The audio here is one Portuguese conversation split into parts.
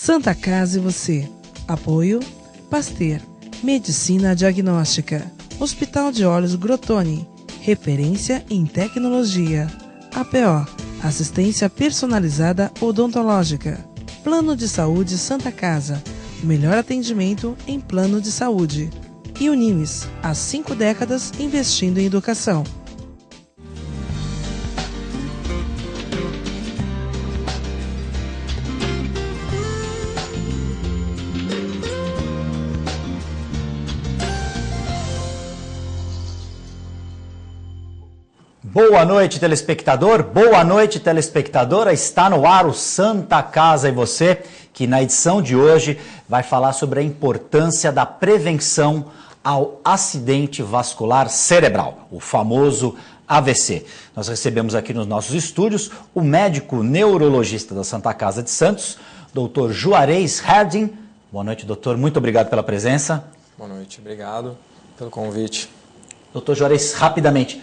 Santa Casa e você. Apoio Pasteur, Medicina Diagnóstica. Hospital de Olhos Grotoni, referência em tecnologia. APO, assistência personalizada odontológica. Plano de Saúde Santa Casa, o melhor atendimento em plano de saúde. E Unimes, há 5 décadas investindo em educação. Boa noite, telespectador. Boa noite, telespectadora. Está no ar o Santa Casa e você, que na edição de hoje vai falar sobre a importância da prevenção ao acidente vascular cerebral, o famoso AVC. Nós recebemos aqui nos nossos estúdios o médico neurologista da Santa Casa de Santos, Dr. Juarez Herding. Boa noite, doutor. Muito obrigado pela presença. Boa noite. Obrigado pelo convite. Dr. Juarez, rapidamente,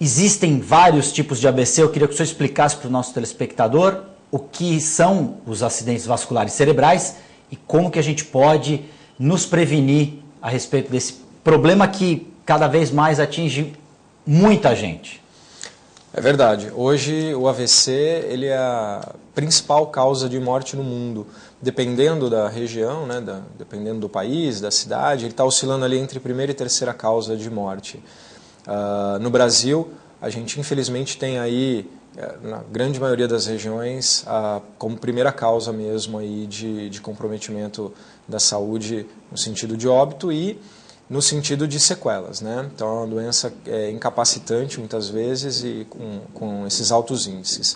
existem vários tipos de AVC. Eu queria que o senhor explicasse para o nosso telespectador o que são os acidentes vasculares cerebrais e como que a gente pode nos prevenir a respeito desse problema que cada vez mais atinge muita gente. É verdade. Hoje o AVC ele é a principal causa de morte no mundo. Dependendo da região, né, dependendo do país, da cidade, ele está oscilando ali entre primeira e terceira causa de morte. No Brasil, a gente infelizmente tem aí, na grande maioria das regiões, como primeira causa mesmo aí de comprometimento da saúde no sentido de óbito e no sentido de sequelas, né? Então é uma doença incapacitante muitas vezes e com esses altos índices.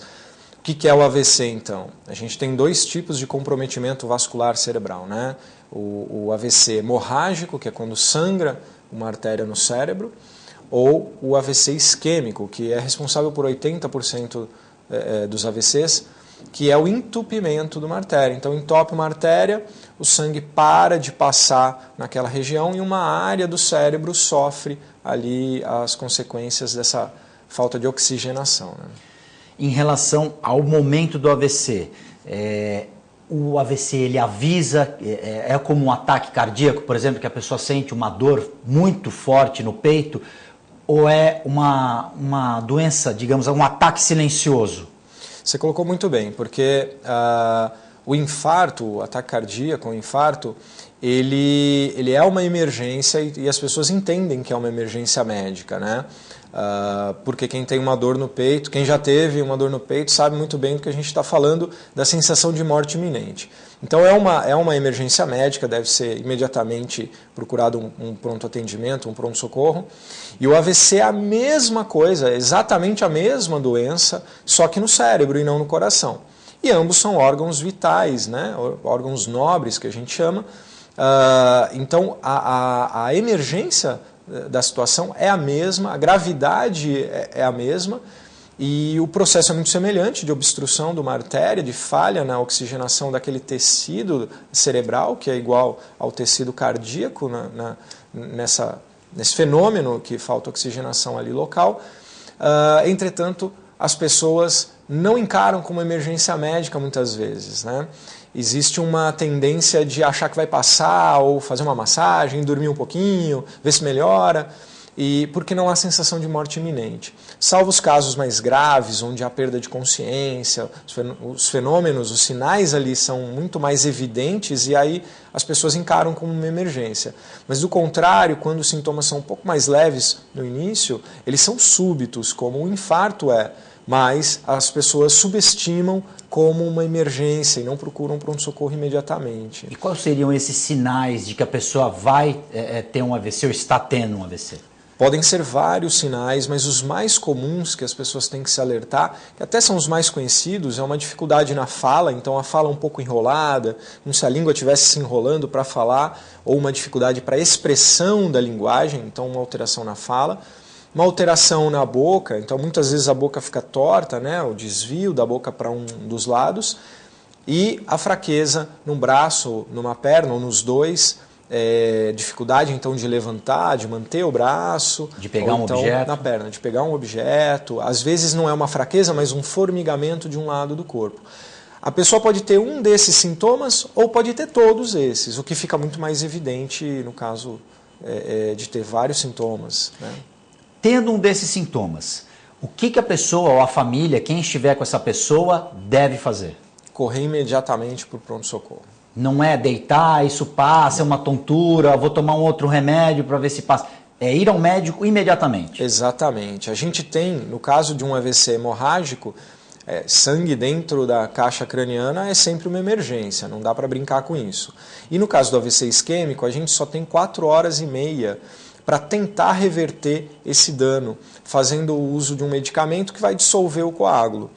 O que é o AVC então? A gente tem 2 tipos de comprometimento vascular cerebral, né? O AVC hemorrágico, que é quando sangra uma artéria no cérebro, ou o AVC isquêmico, que é responsável por 80% dos AVCs, que é o entupimento de uma artéria. Então, entope uma artéria, o sangue para de passar naquela região e uma área do cérebro sofre ali as consequências dessa falta de oxigenação, né? Em relação ao momento do AVC, o AVC ele avisa, é como um ataque cardíaco, por exemplo, que a pessoa sente uma dor muito forte no peito, ou é uma doença, digamos, um ataque silencioso? Você colocou muito bem, porque o infarto, o ataque cardíaco, o infarto, ele é uma emergência e as pessoas entendem que é uma emergência médica, né? Porque quem tem uma dor no peito, quem já teve uma dor no peito, sabe muito bem do que a gente está falando da sensação de morte iminente. Então é uma emergência médica, deve ser imediatamente procurado um pronto atendimento, um pronto-socorro. E o AVC é a mesma coisa, exatamente a mesma doença, só que no cérebro e não no coração. E ambos são órgãos vitais, né? Órgãos nobres que a gente chama. Então a emergência da situação é a mesma, a gravidade é a mesma e o processo é muito semelhante de obstrução de uma artéria, de falha na oxigenação daquele tecido cerebral, que é igual ao tecido cardíaco nesse fenômeno que falta oxigenação ali local. Entretanto, as pessoas não encaram como emergência médica muitas vezes, né? Existe uma tendência de achar que vai passar ou fazer uma massagem, dormir um pouquinho, ver se melhora, e porque não há sensação de morte iminente. Salvo os casos mais graves, onde há perda de consciência, os fenômenos, os sinais ali são muito mais evidentes e aí as pessoas encaram como uma emergência. Mas do contrário, quando os sintomas são um pouco mais leves no início, eles são súbitos, como o infarto é, mas as pessoas subestimam como uma emergência e não procuram pronto-socorro imediatamente. E quais seriam esses sinais de que a pessoa vai ter um AVC ou está tendo um AVC? Podem ser vários sinais, mas os mais comuns que as pessoas têm que se alertar, que até são os mais conhecidos, é uma dificuldade na fala, então a fala um pouco enrolada, como se a língua estivesse se enrolando para falar, ou uma dificuldade para a expressão da linguagem, então uma alteração na fala. Uma alteração na boca, então muitas vezes a boca fica torta, né, o desvio da boca para um dos lados, e a fraqueza num braço, numa perna ou nos dois, dificuldade então de levantar, de manter o braço, de pegar um então, objeto na perna, de pegar um objeto. Às vezes não é uma fraqueza, mas um formigamento de um lado do corpo. A pessoa pode ter um desses sintomas ou pode ter todos esses, o que fica muito mais evidente no caso de ter vários sintomas, né? Tendo um desses sintomas, o que a pessoa ou a família, quem estiver com essa pessoa, deve fazer? Correr imediatamente para o pronto-socorro. Não é deitar, isso passa, é uma tontura, vou tomar um outro remédio para ver se passa. É ir ao médico imediatamente. Exatamente. A gente tem, no caso de um AVC hemorrágico, sangue dentro da caixa craniana é sempre uma emergência, não dá para brincar com isso. E no caso do AVC isquêmico, a gente só tem 4 horas e meia para tentar reverter esse dano, fazendo o uso de um medicamento que vai dissolver o coágulo.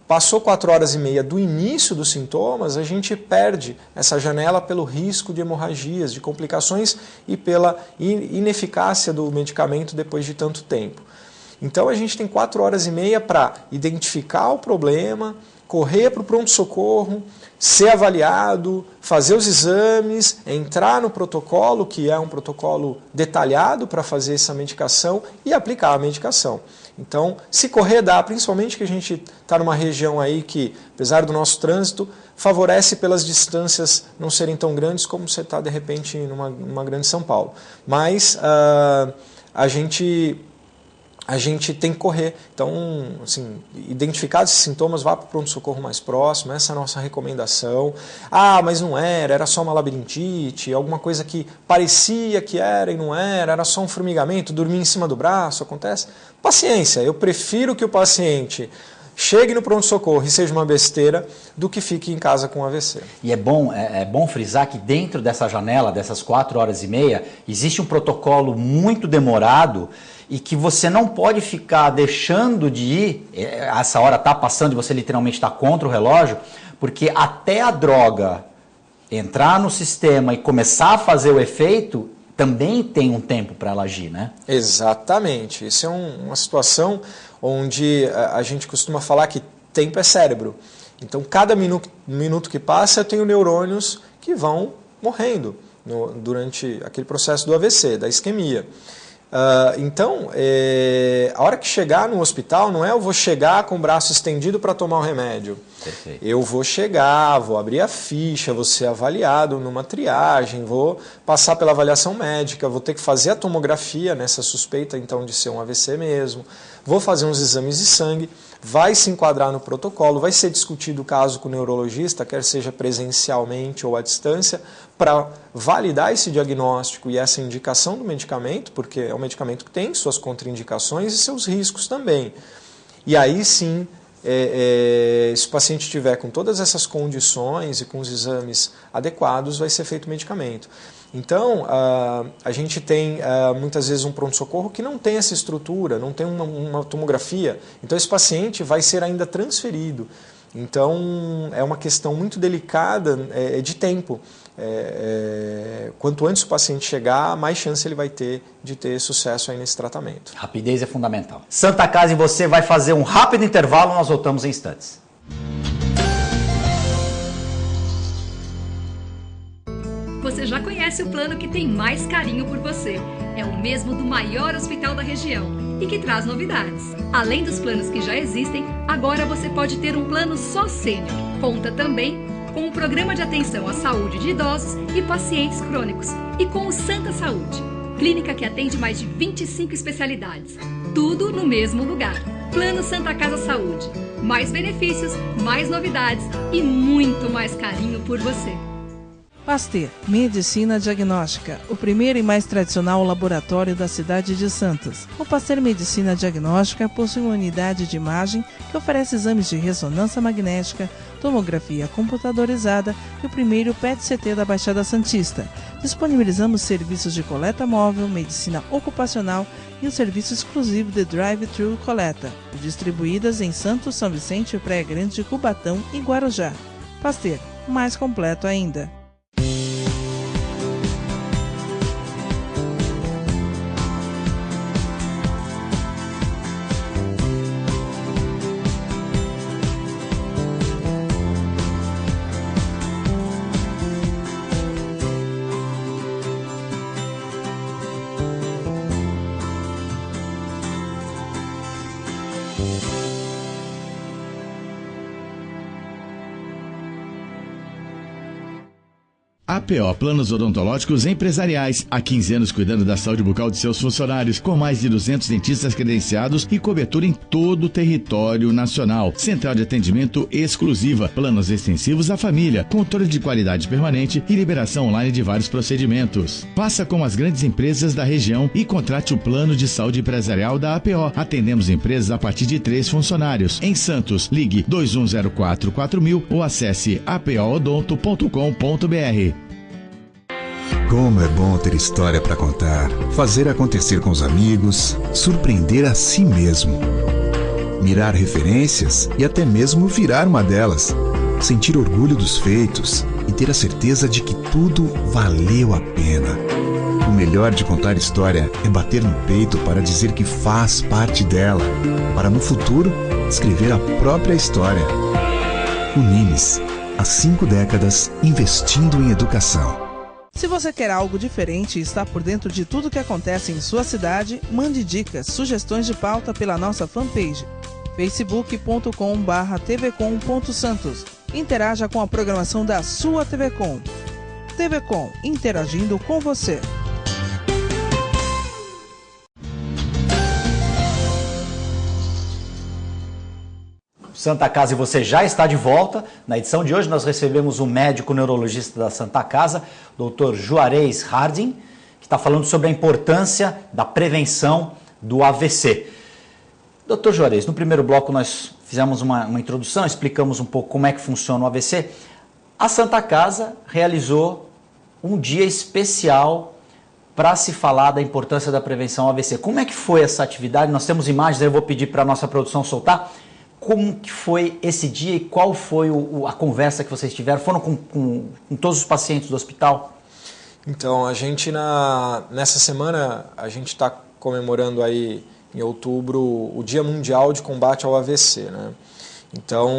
Passou 4 horas e meia do início dos sintomas, a gente perde essa janela pelo risco de hemorragias, de complicações e pela ineficácia do medicamento depois de tanto tempo. Então a gente tem 4 horas e meia para identificar o problema, correr para o pronto-socorro, ser avaliado, fazer os exames, entrar no protocolo, que é um protocolo detalhado para fazer essa medicação e aplicar a medicação. Então, se correr dá, principalmente que a gente está numa região aí que, apesar do nosso trânsito, favorece pelas distâncias não serem tão grandes como você está, de repente, numa grande São Paulo. Mas a gente tem que correr. Então, assim, identificados esses sintomas, vá para o pronto-socorro mais próximo, essa é a nossa recomendação. Ah, mas não era só uma labirintite, alguma coisa que parecia que era e não era só um formigamento, dormir em cima do braço, acontece. Paciência, eu prefiro que o paciente chegue no pronto-socorro e seja uma besteira do que fique em casa com AVC. E é bom frisar que dentro dessa janela, dessas 4 horas e meia, existe um protocolo muito demorado e que você não pode ficar deixando de ir, essa hora está passando e você literalmente está contra o relógio, porque até a droga entrar no sistema e começar a fazer o efeito, também tem um tempo para ela agir, né? Exatamente. Isso é uma situação onde a gente costuma falar que tempo é cérebro. Então, cada minuto que passa, eu tenho neurônios que vão morrendo durante aquele processo do AVC, da isquemia. Então, a hora que chegar no hospital, não é eu vou chegar com o braço estendido para tomar o remédio. Perfeito. Eu vou chegar, vou abrir a ficha, vou ser avaliado numa triagem, vou passar pela avaliação médica, vou ter que fazer a tomografia nessa suspeita então de ser um AVC mesmo, vou fazer uns exames de sangue, vai se enquadrar no protocolo, vai ser discutido o caso com o neurologista, quer seja presencialmente ou à distância, para validar esse diagnóstico e essa indicação do medicamento, porque é um medicamento que tem suas contraindicações e seus riscos também. E aí sim, se o paciente estiver com todas essas condições e com os exames adequados, vai ser feito o medicamento. Então, a gente tem muitas vezes um pronto-socorro que não tem essa estrutura, não tem uma tomografia, então esse paciente vai ser ainda transferido. Então, é uma questão muito delicada de tempo. Quanto antes o paciente chegar, mais chance ele vai ter de ter sucesso aí nesse tratamento. Rapidez é fundamental. Santa Casa e você vai fazer um rápido intervalo, nós voltamos em instantes. Você já conhece o plano que tem mais carinho por você. É o mesmo do maior hospital da região e que traz novidades. Além dos planos que já existem, agora você pode ter um plano só sênior. Conta também com o Programa de Atenção à Saúde de Idosos e Pacientes Crônicos e com o Santa Saúde, clínica que atende mais de 25 especialidades. Tudo no mesmo lugar. Plano Santa Casa Saúde. Mais benefícios, mais novidades e muito mais carinho por você. Pasteur Medicina Diagnóstica, o primeiro e mais tradicional laboratório da cidade de Santos. O Pasteur Medicina Diagnóstica possui uma unidade de imagem que oferece exames de ressonância magnética, tomografia computadorizada e o primeiro PET-CT da Baixada Santista. Disponibilizamos serviços de coleta móvel, medicina ocupacional e o serviço exclusivo de Drive-Thru Coleta, distribuídas em Santos, São Vicente, Praia Grande, Cubatão e Guarujá. Pasteur, mais completo ainda. APO Planos Odontológicos Empresariais. Há 15 anos cuidando da saúde bucal de seus funcionários, com mais de 200 dentistas credenciados e cobertura em todo o território nacional. Central de atendimento exclusiva, planos extensivos à família, controle de qualidade permanente e liberação online de vários procedimentos. Faça como as grandes empresas da região e contrate o plano de saúde empresarial da APO. Atendemos empresas a partir de 3 funcionários. Em Santos, ligue 2104-4000 ou acesse apoodonto.com.br. Como é bom ter história para contar, fazer acontecer com os amigos, surpreender a si mesmo, mirar referências e até mesmo virar uma delas, sentir orgulho dos feitos e ter a certeza de que tudo valeu a pena. O melhor de contar história é bater no peito para dizer que faz parte dela, para no futuro escrever a própria história. Unimes, há 5 décadas investindo em educação. Se você quer algo diferente e está por dentro de tudo que acontece em sua cidade, mande dicas, sugestões de pauta pela nossa fanpage, facebook.com/tvcom.santos. Interaja com a programação da sua TV Com. TV Com, interagindo com você. Santa Casa e você já está de volta. Na edição de hoje nós recebemos o médico neurologista da Santa Casa, Dr. Juarez Harding, que está falando sobre a importância da prevenção do AVC. Dr. Juarez, no primeiro bloco nós fizemos uma introdução, explicamos um pouco como é que funciona o AVC. A Santa Casa realizou um dia especial para se falar da importância da prevenção ao AVC. Como é que foi essa atividade? Nós temos imagens, eu vou pedir para a nossa produção soltar. Como que foi esse dia e qual foi a conversa que vocês tiveram? Foram com todos os pacientes do hospital? Então, a gente nessa semana, a gente está comemorando aí em outubro o Dia Mundial de Combate ao AVC, né? Então,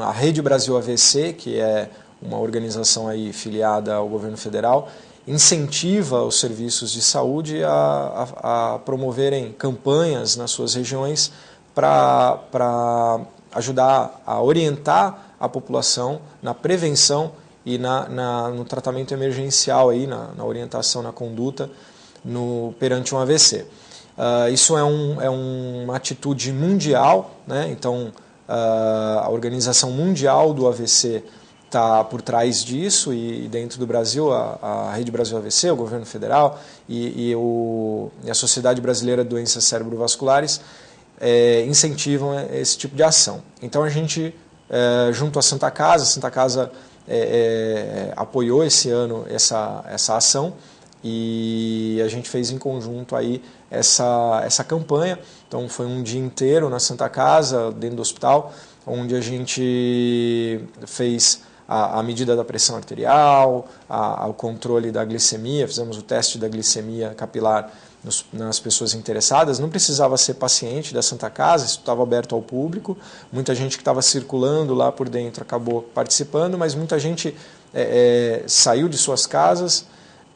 a Rede Brasil AVC, que é uma organização aí filiada ao governo federal, incentiva os serviços de saúde a promoverem campanhas nas suas regiões para ajudar a orientar a população na prevenção e no tratamento emergencial, aí, na orientação, na conduta perante um AVC. Isso é uma atitude mundial, né? Então, a Organização Mundial do AVC está por trás disso e dentro do Brasil, a Rede Brasil AVC, o governo federal e a Sociedade Brasileira de Doenças Cerebrovasculares incentivam esse tipo de ação. Então a gente, junto à Santa Casa apoiou esse ano essa ação e a gente fez em conjunto aí essa campanha. Então foi um dia inteiro na Santa Casa, dentro do hospital, onde a gente fez a medida da pressão arterial, o controle da glicemia, fizemos o teste da glicemia capilar nas pessoas interessadas. Não precisava ser paciente da Santa Casa, isso estava aberto ao público. Muita gente que estava circulando lá por dentro acabou participando, mas muita gente saiu de suas casas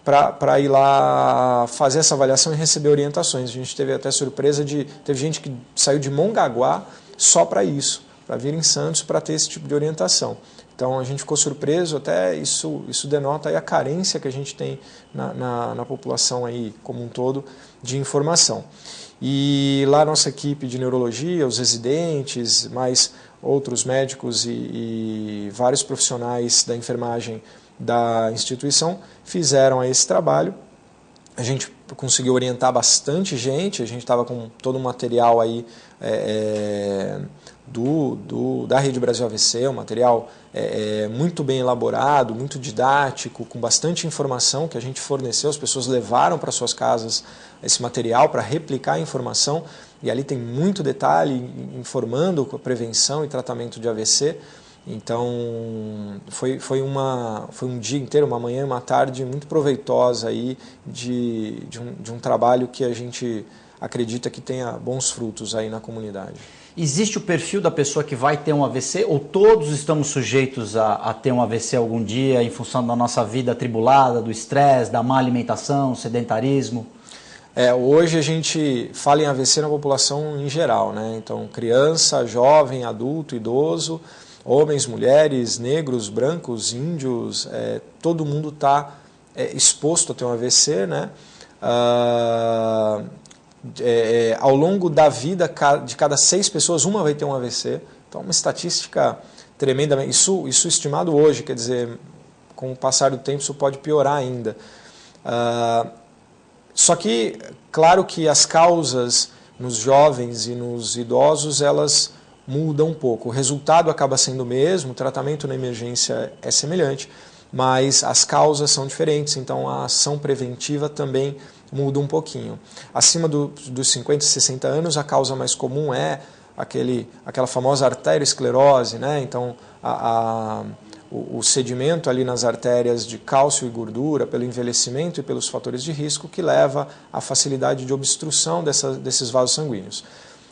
para ir lá fazer essa avaliação e receber orientações. A gente teve até surpresa teve gente que saiu de Mongaguá só para isso, para vir em Santos para ter esse tipo de orientação. Então a gente ficou surpreso, até isso denota aí a carência que a gente tem na população aí como um todo de informação. E lá a nossa equipe de neurologia, os residentes, mais outros médicos e vários profissionais da enfermagem da instituição fizeram aí esse trabalho. A gente conseguiu orientar bastante gente, a gente estava com todo o material aí da Rede Brasil AVC, um material muito bem elaborado, muito didático, com bastante informação que a gente forneceu, as pessoas levaram para suas casas esse material para replicar a informação, e ali tem muito detalhe informando a prevenção e tratamento de AVC. Então foi um dia inteiro, uma manhã e uma tarde muito proveitosa aí de um trabalho que a gente acredita que tenha bons frutos aí na comunidade. Existe o perfil da pessoa que vai ter um AVC ou todos estamos sujeitos a ter um AVC algum dia em função da nossa vida atribulada, do estresse, da má alimentação, sedentarismo? Hoje a gente fala em AVC na população em geral, né? Então criança, jovem, adulto, idoso, Homens, mulheres, negros, brancos, índios, todo mundo está exposto a ter um AVC, né? Ao longo da vida, de cada 6 pessoas, uma vai ter um AVC. Então, uma estatística tremenda. Isso estimado hoje, quer dizer, com o passar do tempo, isso pode piorar ainda. Só que, claro que as causas nos jovens e nos idosos, elas mudam um pouco. O resultado acaba sendo o mesmo, o tratamento na emergência é semelhante, mas as causas são diferentes, então a ação preventiva também muda um pouquinho. Acima dos 50 e 60 anos, a causa mais comum é aquela famosa arteriosclerose, né? Então, o sedimento ali nas artérias de cálcio e gordura, pelo envelhecimento e pelos fatores de risco, que leva à facilidade de obstrução desses vasos sanguíneos.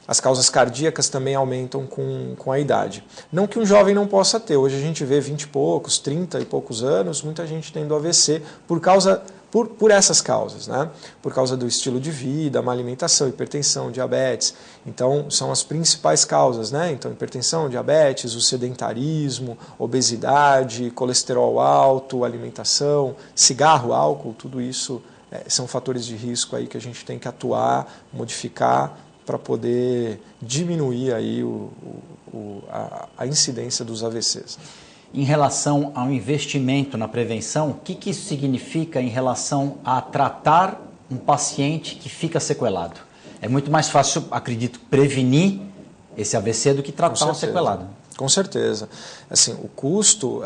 As causas cardíacas também aumentam com a idade. Não que um jovem não possa ter, hoje a gente vê 20 e poucos, 30 e poucos anos, muita gente tendo AVC por essas causas, né? Por causa do estilo de vida, má alimentação, hipertensão, diabetes. Então, são as principais causas, né? Então, hipertensão, diabetes, o sedentarismo, obesidade, colesterol alto, alimentação, cigarro, álcool, tudo isso são fatores de risco aí que a gente tem que atuar, modificar para poder diminuir aí a incidência dos AVCs. Em relação ao investimento na prevenção, o que isso significa em relação a tratar um paciente que fica sequelado? É muito mais fácil, acredito, prevenir esse AVC do que tratar um sequelado. Com certeza. Assim, o custo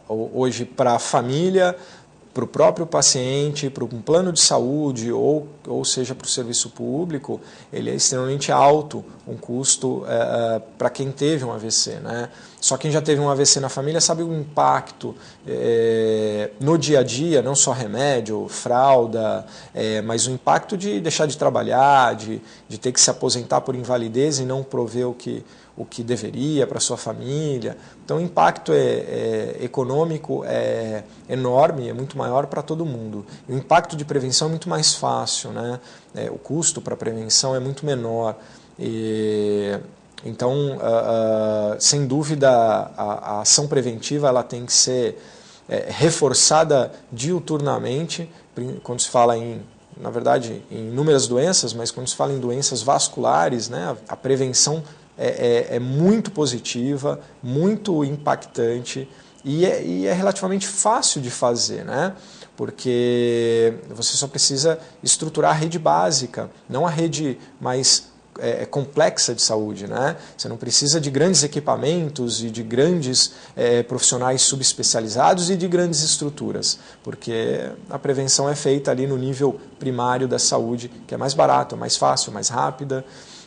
hoje para a família, para o próprio paciente, para um plano de saúde ou seja para o serviço público, ele é extremamente alto, um custo para quem teve um AVC, né? Só quem já teve um AVC na família sabe o impacto no dia a dia, não só remédio, fralda, mas o impacto de deixar de trabalhar, de ter que se aposentar por invalidez e não prover o que deveria para a sua família. Então o impacto econômico é enorme, é muito maior para todo mundo. E o impacto de prevenção é muito mais fácil, né? O custo para a prevenção é muito menor. Então, sem dúvida, a ação preventiva ela tem que ser reforçada diuturnamente, quando se fala na verdade, em inúmeras doenças, mas quando se fala em doenças vasculares, né, a prevenção é muito positiva, muito impactante e é relativamente fácil de fazer, né? Porque você só precisa estruturar a rede básica, não a rede mais complexa de saúde, né? Você não precisa de grandes equipamentos e de grandes profissionais subespecializados e de grandes estruturas, porque a prevenção é feita ali no nível primário da saúde, que é mais barato, mais fácil, mais rápida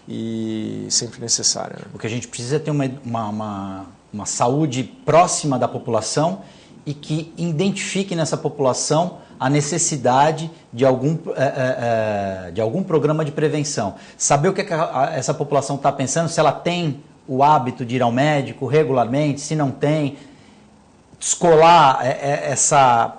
e sempre necessária, né? O que a gente precisa é ter uma saúde próxima da população e que identifique nessa população a necessidade de algum programa de prevenção. Saber o que essa população está pensando, se ela tem o hábito de ir ao médico regularmente, se não tem, descolar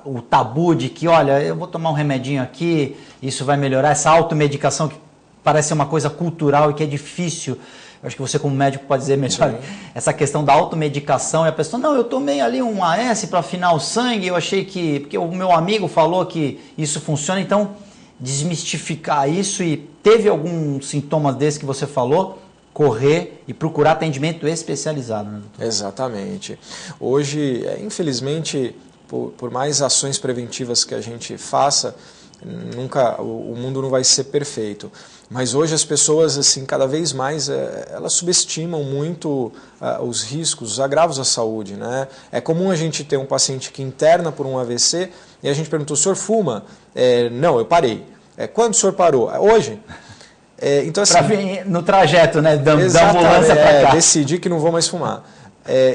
o tabu de que, olha, eu vou tomar um remedinho aqui, isso vai melhorar, essa automedicação que parece ser uma coisa cultural e que é difícil. Eu acho que você como médico pode dizer melhor. Sim. Essa questão da automedicação e a pessoa, não, eu tomei ali um AS para afinar o sangue, eu achei porque o meu amigo falou que isso funciona, então desmistificar isso. E teve alguns sintomas desses que você falou, correr e procurar atendimento especializado, né, doutor? Exatamente. Hoje, infelizmente, por mais ações preventivas que a gente faça, o mundo não vai ser perfeito. Mas hoje as pessoas, assim, cada vez mais, elas subestimam muito os riscos, os agravos à saúde, né? É comum a gente ter um paciente que interna por um AVC e a gente perguntou, o senhor fuma? Não, eu parei. Quando o senhor parou? Hoje. Então, assim, no trajeto, né, da ambulância para cá. Decidi que não vou mais fumar.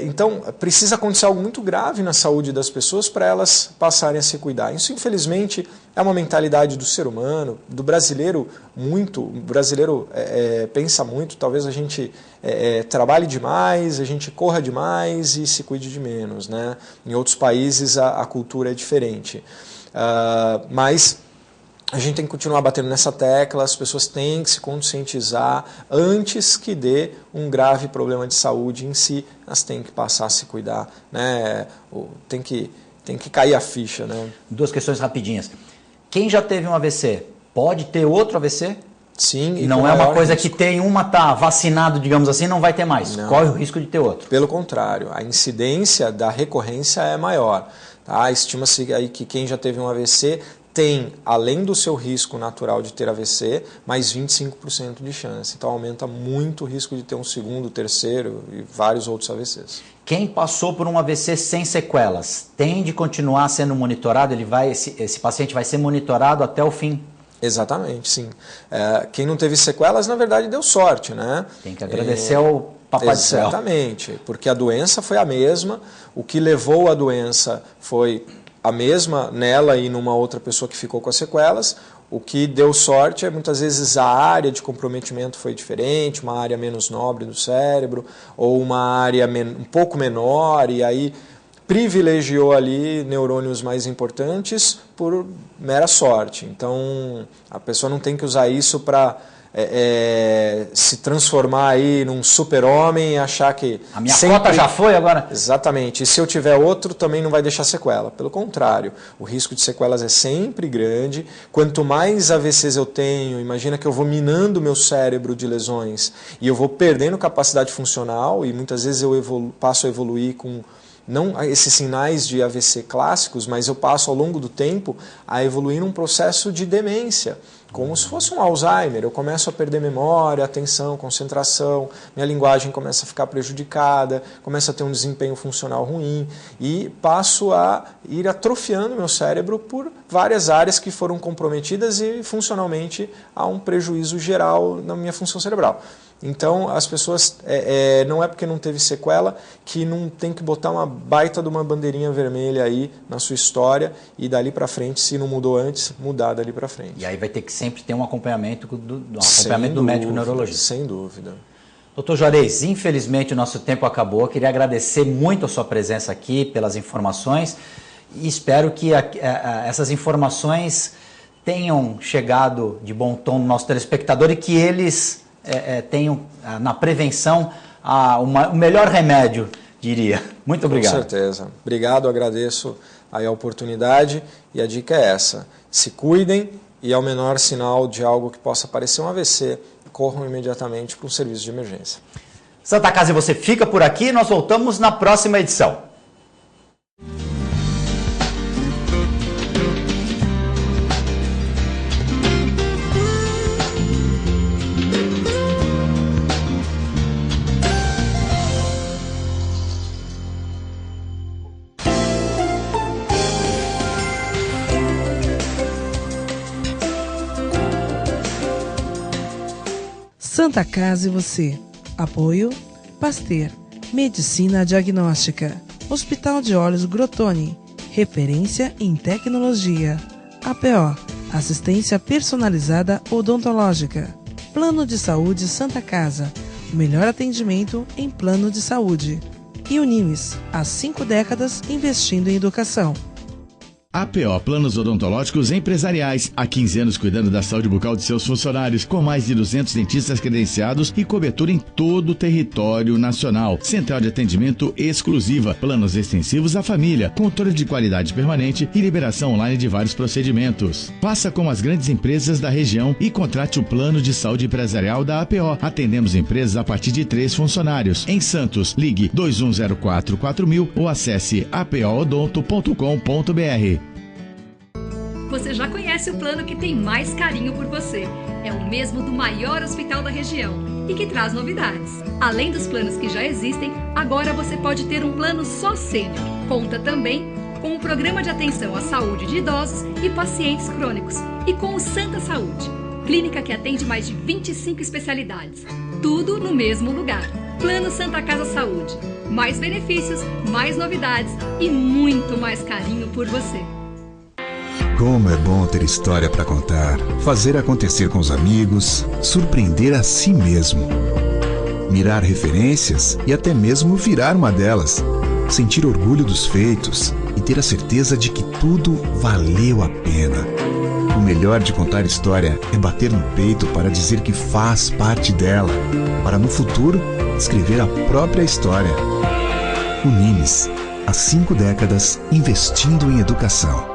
Então, precisa acontecer algo muito grave na saúde das pessoas para elas passarem a se cuidar. Isso, infelizmente, é uma mentalidade do ser humano, do brasileiro muito. O brasileiro pensa muito, talvez a gente trabalhe demais, a gente corra demais e se cuide de menos, né? Em outros países a cultura é diferente. Mas A gente tem que continuar batendo nessa tecla, as pessoas têm que se conscientizar antes que dê um grave problema de saúde em si, elas têm que passar a se cuidar, né? Tem que cair a ficha, né? 2 questões rapidinhas. Quem já teve um AVC, pode ter outro AVC? Sim. E não é uma coisa risco. Que tem uma, tá vacinado, digamos assim, não vai ter mais. Não. Corre o risco de ter outro. Pelo contrário, a incidência da recorrência é maior. Tá? Estima-se aí que quem já teve um AVC tem, além do seu risco natural de ter AVC, mais 25% de chance. Então aumenta muito o risco de ter um segundo, terceiro e vários outros AVCs. Quem passou por um AVC sem sequelas tem de continuar sendo monitorado? Esse paciente vai ser monitorado até o fim? Exatamente, sim. Quem não teve sequelas, na verdade, deu sorte, né? Tem que agradecer ao Papai do Céu. Exatamente, porque a doença foi a mesma, o que levou a doença foi a mesma nela e numa outra pessoa que ficou com as sequelas. O que deu sorte é muitas vezes a área de comprometimento foi diferente, uma área menos nobre do cérebro, ou uma área um pouco menor, e aí privilegiou ali neurônios mais importantes por mera sorte. Então, a pessoa não tem que usar isso para se transformar aí num super-homem e achar que... A minha cota já foi agora? Exatamente. E se eu tiver outro, também não vai deixar sequela. Pelo contrário, o risco de sequelas é sempre grande. Quanto mais AVCs eu tenho, imagina que eu vou minando meu cérebro de lesões e eu vou perdendo capacidade funcional e muitas vezes eu passo a evoluir com... não esses sinais de AVC clássicos, mas eu passo ao longo do tempo a evoluir num processo de demência, como se fosse um Alzheimer. Eu começo a perder memória, atenção, concentração, minha linguagem começa a ficar prejudicada, começa a ter um desempenho funcional ruim e passo a ir atrofiando meu cérebro por várias áreas que foram comprometidas e funcionalmente há um prejuízo geral na minha função cerebral. Então, as pessoas, não é porque não teve sequela que não tem que botar uma baita de uma bandeirinha vermelha aí na sua história e dali para frente, se não mudou antes, mudar dali para frente. E aí vai ter que sempre ter um acompanhamento do médico neurologista. Sem dúvida. Doutor Juarez, infelizmente o nosso tempo acabou. Eu queria agradecer muito a sua presença aqui, pelas informações, e espero que essas informações tenham chegado de bom tom no nosso telespectador e que eles... tenham na prevenção o melhor remédio, diria. Muito obrigado. Com certeza. Obrigado, agradeço aí a oportunidade e a dica é essa. Se cuidem e ao menor sinal de algo que possa parecer um AVC, corram imediatamente para um serviço de emergência. Santa Casa e você fica por aqui, nós voltamos na próxima edição. Santa Casa e você. Apoio Pasteur, Medicina Diagnóstica. Hospital de Olhos Grotoni, referência em tecnologia. APO, assistência personalizada odontológica. Plano de Saúde Santa Casa, o melhor atendimento em plano de saúde. E Unimes, há 5 décadas investindo em educação. APO Planos Odontológicos Empresariais. Há 15 anos cuidando da saúde bucal de seus funcionários, com mais de 200 dentistas credenciados e cobertura em todo o território nacional. Central de atendimento exclusiva, planos extensivos à família, controle de qualidade permanente e liberação online de vários procedimentos. Faça como as grandes empresas da região e contrate o plano de saúde empresarial da APO. Atendemos empresas a partir de 3 funcionários. Em Santos, ligue 2104-4000 ou acesse apoodonto.com.br. Você já conhece o plano que tem mais carinho por você. É o mesmo do maior hospital da região e que traz novidades. Além dos planos que já existem, agora você pode ter um plano só sênior. Conta também com o Programa de Atenção à Saúde de Idosos e Pacientes Crônicos e com o Santa Saúde, clínica que atende mais de 25 especialidades. Tudo no mesmo lugar. Plano Santa Casa Saúde. Mais benefícios, mais novidades e muito mais carinho por você. Como é bom ter história para contar, fazer acontecer com os amigos, surpreender a si mesmo. Mirar referências e até mesmo virar uma delas. sentir orgulho dos feitos e ter a certeza de que tudo valeu a pena. O melhor de contar história é bater no peito para dizer que faz parte dela, para no futuro escrever a própria história. Unimes, há 5 décadas investindo em educação.